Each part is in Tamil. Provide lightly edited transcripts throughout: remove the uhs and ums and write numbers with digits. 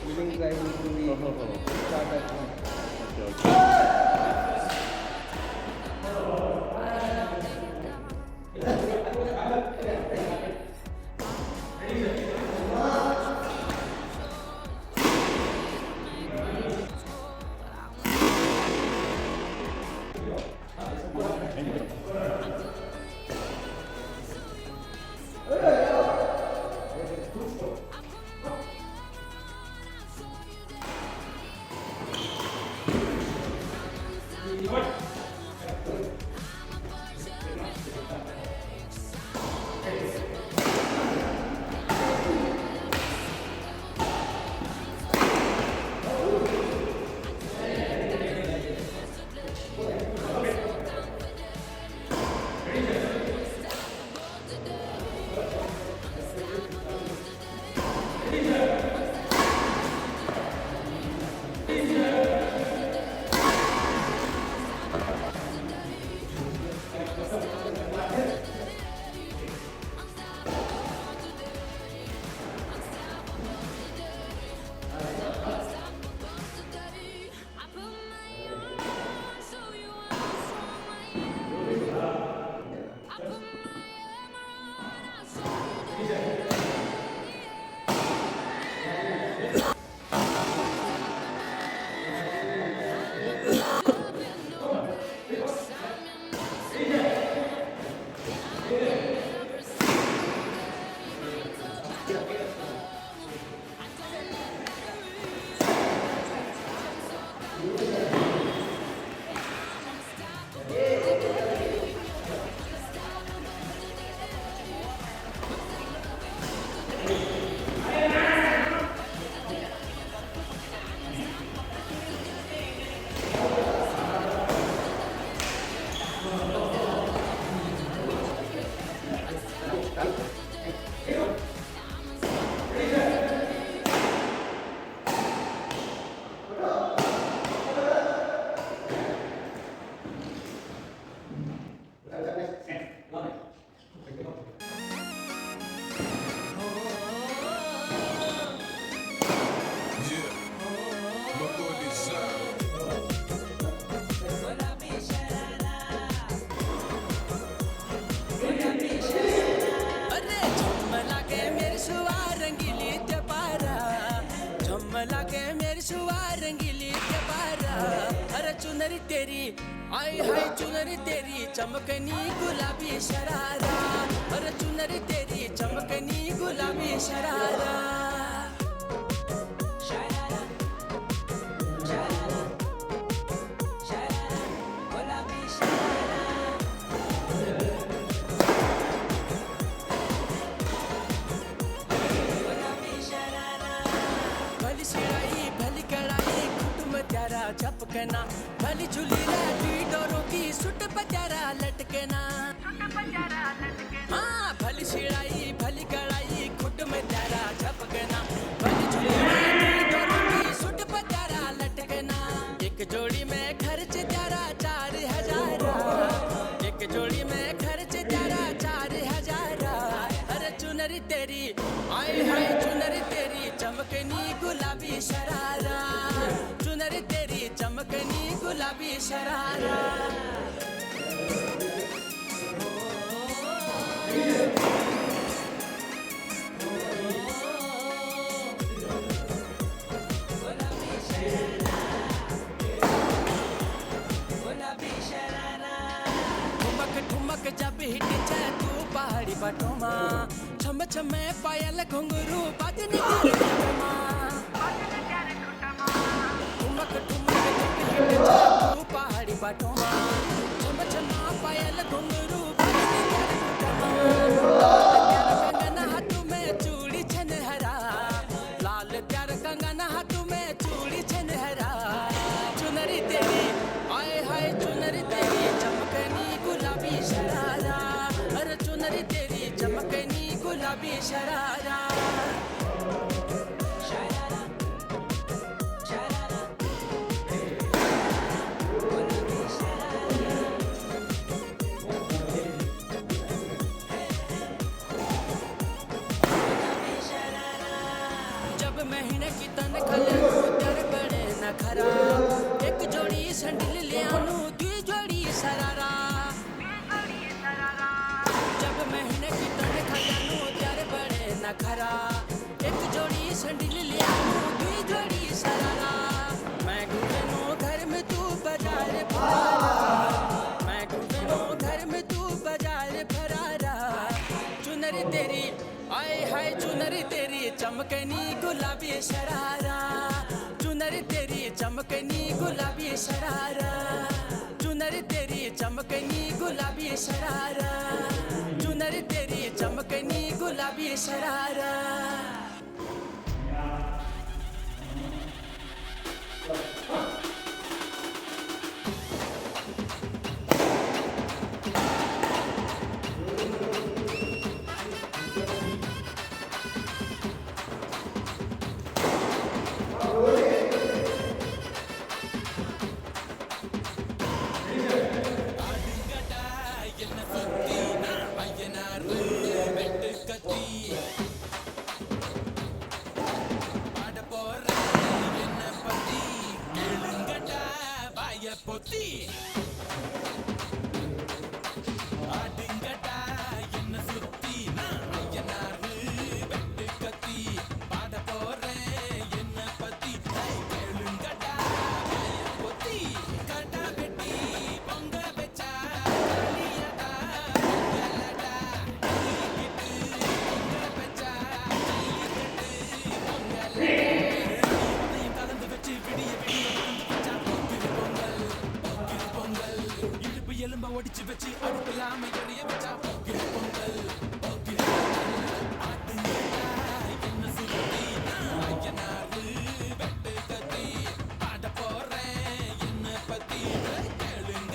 Willing driving to be start at home. चुनरी तेरी आई हाय चुनरी तेरी चमकनी गुलाबी शरारा अरे चुनरी तेरी चमकनी गुलाबी शरारा भली सिड़ाई भली कड़ाई कुटुम त्यारा झपकना भली झूली रहती डोरों की सुट पजारा लटकना हाँ भली सिड़ाई भली कड़ाई खुट में त्यारा झपकना भली झूली रहती डोरों की सुट पजारा लटकना एक जोड़ी में खर्च त्यारा 4,000 एक जोड़ी में खर्च त्यारा 4,000 अरे चुनरी तेरी आई हाय चुनरी तेरी चमकनी गुलाबी शरारा चुनरी तेरी चमकनी गुलाबी शरारा ठुमक ठुमक जब हिट जाए तू पहाड़ी बटोमा छम छमे पायल घुंघरू बजने ठुमक ठुमक जब हिट जाए तू पहाड़ी बटोमा छम छमा पायल घुंघरू बजने कंगन हाथ में चूड़ी छनहरा लाल प्यार कंगन हाथ में चूड़ी छनहरा चुनरी तेरी आए हाय चुनरी तेरी चमकनी गुलाबी शरारा अरे चुनरी तेरी चमकनी गुलाबी शरारा जब महीने की तनख्वाह तेरे बड़े नखरा एक जोड़ी सैंडल ले आनू दुई जोड़ी सरारा जब महीने की तनख्वाह तेरे बड़े नखरा एक जोड़ी सैंडल ले आनू दुई जोड़ी सरारा मैं घूमू घर में तू बाजार फरारा मैं घूमू घर में तू बाजार फरारा चुनरी तेरी आए हाय चुनरी तेरी चमकनी गुलाबी शरारा चुनरी तेरी चमकनी गुलाबी शरारा चुनरी तेरी चमकनी गुलाबी शरारा चुनरी तेरी चमकनी गुलाबी शरारा எலும்ப ஒடிச்சு வச்சு அடுப்பில்லாம எரிய வச்சா பொங்கிற பொங்கல் என்ன சுத்தி ஐயனாரு வெட்டு கத்தி பாட போறேன் என்ன பத்தி கேளுங்க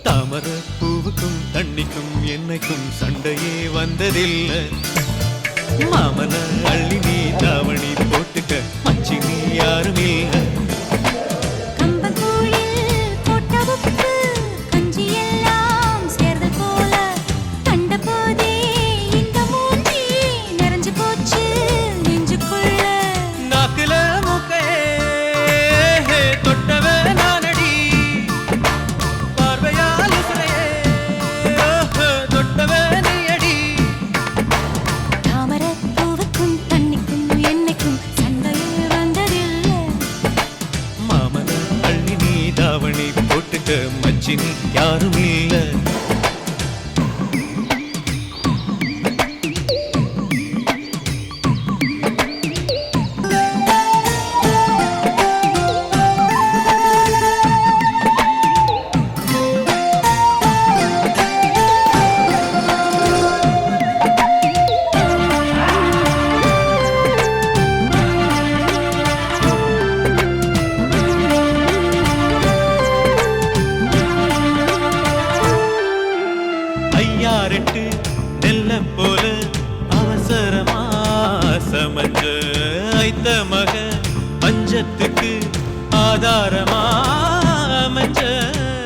தாமர பூவுக்கும் தண்ணிக்கும் என்னைக்கும் சண்டையே வந்ததில்லை. மாமன அள்ளி நீ தாவணி போட்டுக்க மச்சி நீ யாரும் இல்ல. கம்பங்கூழில் போட்ட உப்பு கஞ்சி எல்லாம் சேர்ந்து போல கண்ட போதே இந்த மூஞ்சி நிறைஞ்சு போச்சு நெஞ்சுக்குள்ள. நாக்குல மூக்கையே தொட்டவ நானடி, பார்வையால் உசுரையே தொட்டவ நீயடி. தாமர பூவுக்கும் தண்ணிக்கும் என்னைக்கும் சண்டையே வந்ததில்லை. மாமன அள்ளி நீ தாவணி போட்டுக்க மச்சி நீ யாரும் இல்ல. ஐயாரெட்டு நெல்ல போல அவசரமா சமஞ்ச ஐத்த மக பஞ்சத்துக்கு ஆதாரமா அமைஞ்ச.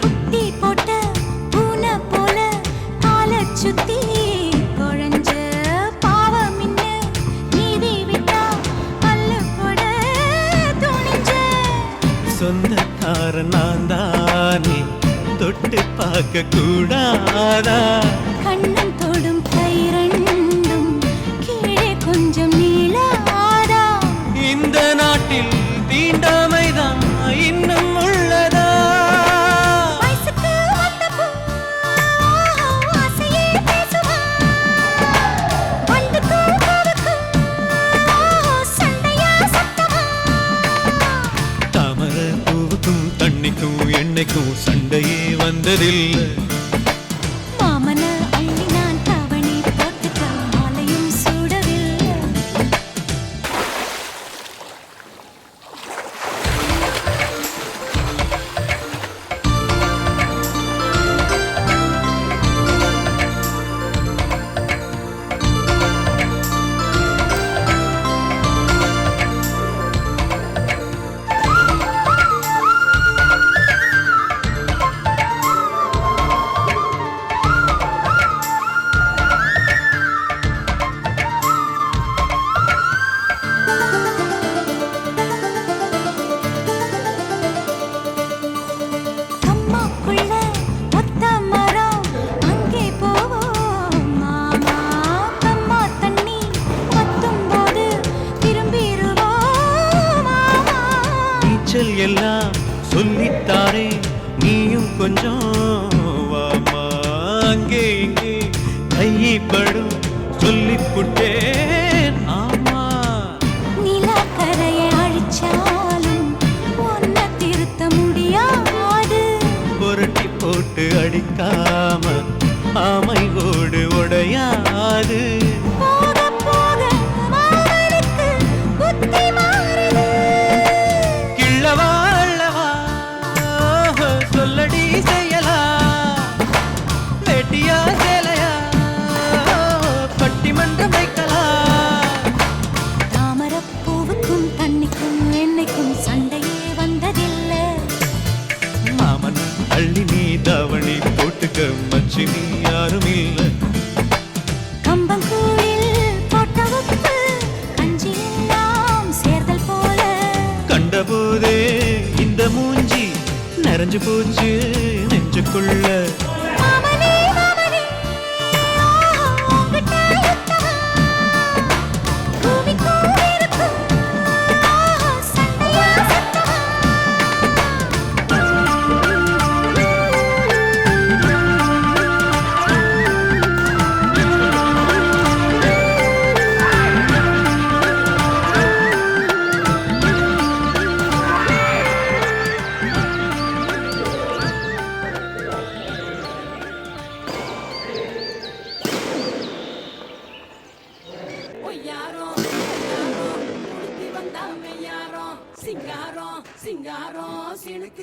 குட்டி போட்ட பூனை போல காலைச் சுத்தி குழஞ்ச பாவம் இன்ன நீதி விட்டா பல்லு போட துணிஞ்ச. சொந்தக்காரன் நான் தானே தொட்டு பார்க்க கூடாதா? கண்ணன் தொடும் கை ரெண்டும் கீழே கொஞ்சம் நீளாதா? இந்த நாட்டில் தீண்டாமைதான் இன்னும் உள்ளதா? வயசுக்கு வந்த பூ ஆசையே பேசுவா, வண்டுக்கும் பூவுக்கும் சண்டையா சத்தமா? தாமர பூவுக்கும் தண்ணிக்கும் எண்ணெய்க்கும் சண்டையே வந்ததில்லை. மாமன அள்ளி நான் தாவணி போட்டுக்க மாலையும் சூடவில்லை. அம்மாக்குள்ள ஒத்த மரம் அங்கே போவோம் மாமா. கம்மா தண்ணி வத்தும் போது திரும்பிடுவோம் மாமா. நீச்சல் எல்லாம் சொல்லித்தாரே நீயும் கொஞ்சம் வாமா. அங்கே இங்கே கைப்படும் சொல்லிப்புட்டேன் ஆமா. நிலக்கரையை அழிச்சாலும் ஒன்ன திருத்த முடியாது. புரட்டி போட்டு அடிக்காம ஆமை ஓடு உடையாது. போக போக மாமனுக்கு புத்தி மாறுது. கிள்ளவா அள்ளவா சொல்லடி செய்யலா, வெட்டியா சேலையா பட்டிமன்றம் வைக்கலாம். தாமரப் பூவுக்கும் தண்ணிக்கும் என்னைக்கும் சண்டையே வந்ததில்லை. மாமன் அள்ளி நீ தாவணி போட்டுக்க மச்சி நீ யாரும் இல்ல. கம்பங்கூழில் போட்ட உப்பு கஞ்சி எல்லாம் சேர்தல் போல கண்டபோதே இந்த மூஞ்சி நிறைஞ்சு போச்சு நெஞ்சுக்குள்ள. மாமனே மாமனே உங்கிட்ட யுத்தமா? பூமிக்கும் இருக்கும் சண்டையா சத்தமா?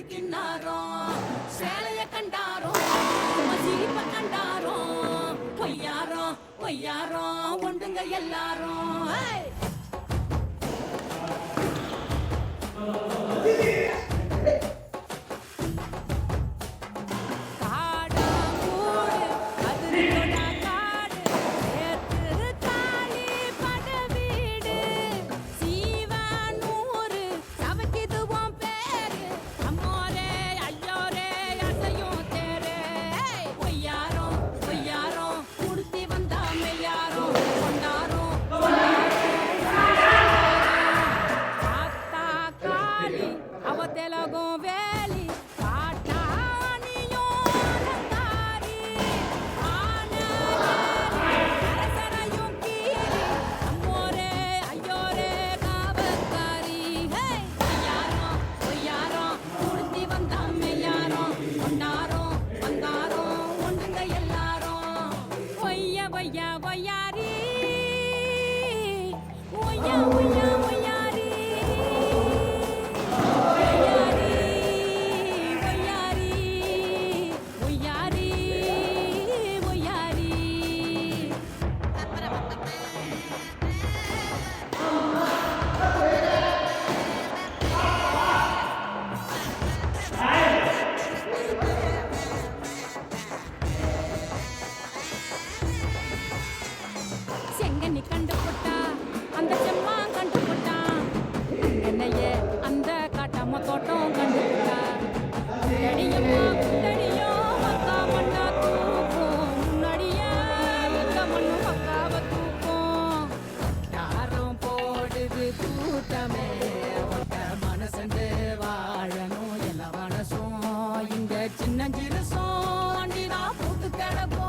சிக்கினாரோ சேலைய கண்டாரோ சிரிப்ப கண்டாரோ பொய்யாரோ பொய்யாரோ ஒண்டுங்க எல்லாரும் ஏய்! காடா கூடு அதிரோட காடு ஏத்து தாலி பட வீடு சீவானூரு சவக்கிதுவோம் பேரு அம்மோரே ஐயோரே அசையும் தேரே பொய்யாரோ பொய்யாரோ குடுத்தி வந்தா மெய்யாரோ கொண்டாரோ காத்தா காளி அவ தெலகும் வேலி காட்டானியும் அலங்காரி அரசரையும் கீரி அம்மோரே ஐயோரே காவக்காரி பொய்யாரோ பொய்யாரோ குடுத்தி வந்தா மெய்யாரோ கொண்டாரோ வந்தாரோ ஒன்றுங்க எல்லாரும் பொய்ய பொய்யா பொய்யாரி பொய்யா பொய்யா பொய்யாரி பொய்யாரி பொய்யாரி பொய்யாரி செங்கண்ணி கண்டு போட்டா அந்த செம்மா கண்டு போட்டான் என்னையே அந்த காட்டாம தோட்டம் கண்டு போட்டா முன்னடியோ மக்கா மண்ணா தூக்கும் முன்னடியே முக்க மண்ணு மக்காவ தூக்கும் யாரும் போடுது கூட்டமே ஒட்ட மனசண்டு வாழணும் எல்லா மனசும் இங்க சின்ன சிறுசும் அண்டிதான் போட்டு கிடக்கும்